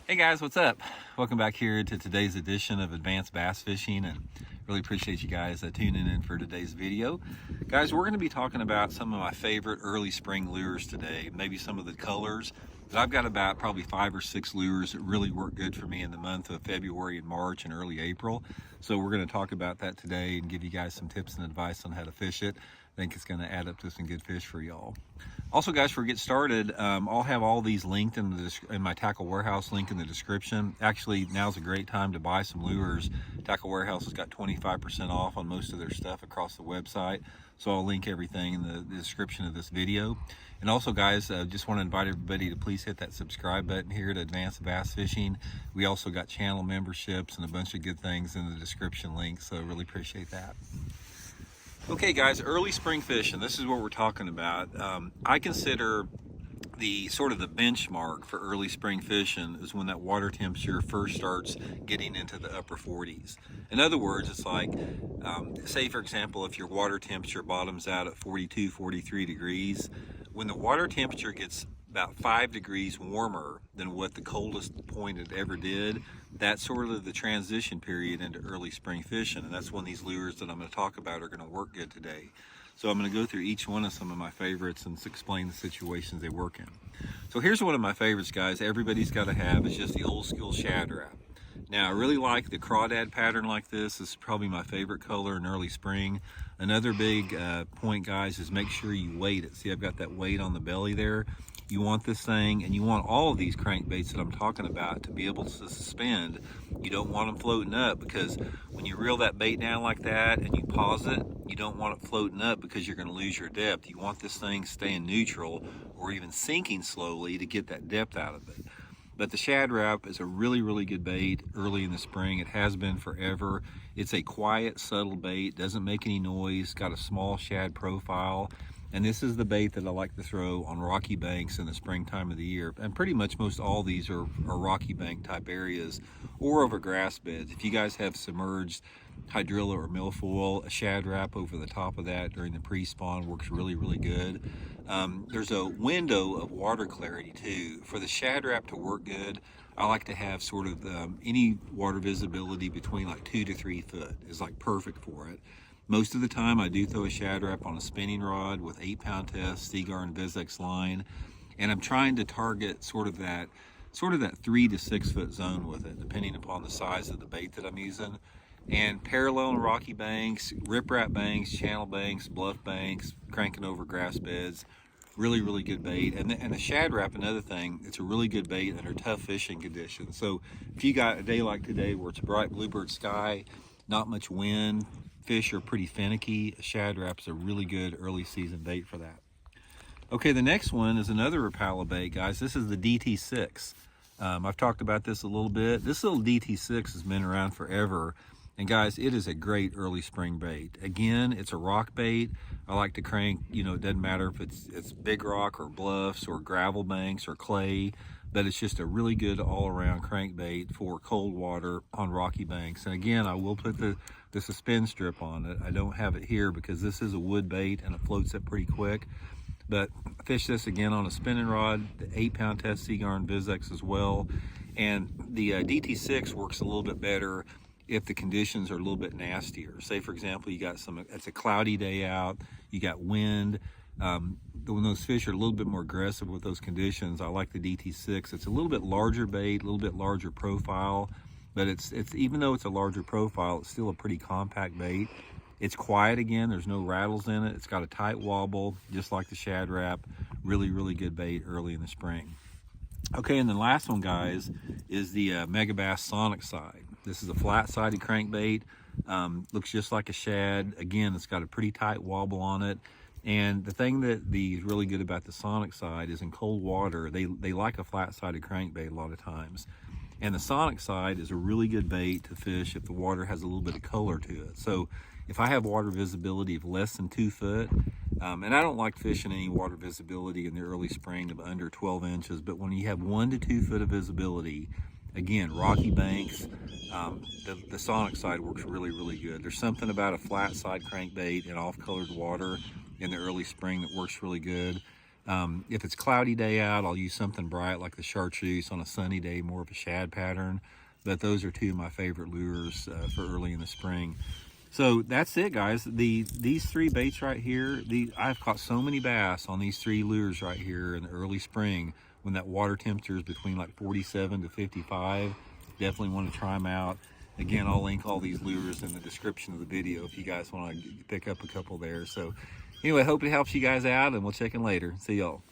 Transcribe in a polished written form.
Hey guys, what's up? Welcome back here to today's edition of Advanced Bass Fishing, and really appreciate you guys tuning in for today's video. Guys, we're going to be talking about some of my favorite early spring lures today, maybe some of the colors. But I've got about probably 5 or 6 lures that really work good for me in the month of February and March and early April. So we're going to talk about that today and give you guys some tips and advice on how to fish it. I think it's going to add up to some good fish for y'all. Also, guys, before we get started, I'll have all these linked in my Tackle Warehouse link in the description. Actually, now's a great time to buy some lures. Tackle Warehouse has got 25% off on most of their stuff across the website. So I'll link everything in the description of this video. And also, guys, just want to invite everybody to please hit that subscribe button here at Advanced Bass Fishing. We also got channel memberships and a bunch of good things in the description link, so really appreciate that. Okay guys, early spring fishing, this is what we're talking about. I consider the sort of the benchmark for early spring fishing is when that water temperature first starts getting into the upper 40s. In other words, it's like, say for example, if your water temperature bottoms out at 42, 43 degrees, when the water temperature gets about 5 degrees warmer than what the coldest point it ever did, that's sort of the transition period into early spring fishing, and that's when these lures that I'm going to talk about are going to work good today. So I'm going to go through each one of some of my favorites and explain the situations they work in. So here's one of my favorites, guys. Everybody's got to have. It's just the old school Shad wrap. Now I really like the crawdad pattern like this. This is probably my favorite color in early spring. Another big point, guys, is make sure you weight it. See, I've got that weight on the belly there. You want this thing, and you want all of these crankbaits that I'm talking about to be able to suspend. You don't want them floating up, because when you reel that bait down like that and you pause it, you don't want it floating up because you're going to lose your depth. You want this thing staying neutral or even sinking slowly to get that depth out of it. But the Shad wrap is a really, really good bait early in the spring. It has been forever. It's a quiet, subtle bait, doesn't make any noise, got a small shad profile. And this is the bait that I like to throw on rocky banks in the springtime of the year. And pretty much most all these are rocky bank type areas or over grass beds. If you guys have submerged hydrilla or milfoil, a Shad wrap over the top of that during the pre-spawn works really, really good. There's a window of water clarity too. For the Shad wrap to work good, I like to have sort of any water visibility between like 2 to 3 foot is like perfect for it. Most of the time I do throw a Shad wrap on a spinning rod with 8-pound test, Seaguar and Vizex line, and I'm trying to target sort of that 3 to 6 foot zone with it, depending upon the size of the bait that I'm using. And parallel and rocky banks, riprap banks, channel banks, bluff banks, cranking over grass beds, really, really good bait. And the Shad wrap, another thing, it's a really good bait under tough fishing conditions. So if you got a day like today where it's a bright bluebird sky, not much wind, fish are pretty finicky, a Shad wrap's a really good early season bait for that. Okay, the next one is another Rapala bait, guys. This is the DT6. I've talked about this a little bit. This little DT6 has been around forever. And guys, it is a great early spring bait. Again, it's a rock bait. I like to crank, it doesn't matter if it's big rock or bluffs or gravel banks or clay, but it's just a really good all-around crankbait for cold water on rocky banks. And again, I will put the suspend strip on it. I don't have it here because this is a wood bait and it floats up pretty quick. But fish this again on a spinning rod, the 8-pound test Seaguar and Vizex as well. And the DT6 works a little bit better if the conditions are a little bit nastier. Say for example, you got it's a cloudy day out, you got wind. When those fish are a little bit more aggressive with those conditions, I like the DT6. It's a little bit larger bait, a little bit larger profile, but it's even though it's a larger profile, it's still a pretty compact bait. It's quiet again, there's no rattles in it. It's got a tight wobble, just like the Shad wrap. Really, really good bait early in the spring. Okay, and the last one, guys, is the Megabass Sonic Side. This is a flat-sided crankbait. Looks just like a Shad. Again, it's got a pretty tight wobble on it. And the thing that is really good about the Sonic Side is in cold water, they like a flat-sided crankbait a lot of times. And the Sonic Side is a really good bait to fish if the water has a little bit of color to it. So if I have water visibility of less than 2 foot, and I don't like fishing any water visibility in the early spring of under 12 inches, but when you have 1 to 2 foot of visibility, again, rocky banks, the Sonic Side works really, really good. There's something about a flat side crankbait in off-colored water in the early spring that works really good. If it's cloudy day out, I'll use something bright like the chartreuse. On a sunny day, more of a shad pattern. But those are two of my favorite lures for early in the spring. So that's it, guys. These three baits right here, I've caught so many bass on these three lures right here in the early spring when that water temperature is between like 47 to 55. Definitely want to try them out. Again, I'll link all these lures in the description of the video if you guys want to pick up a couple there. So anyway, hope it helps you guys out, and we'll check in later. See y'all.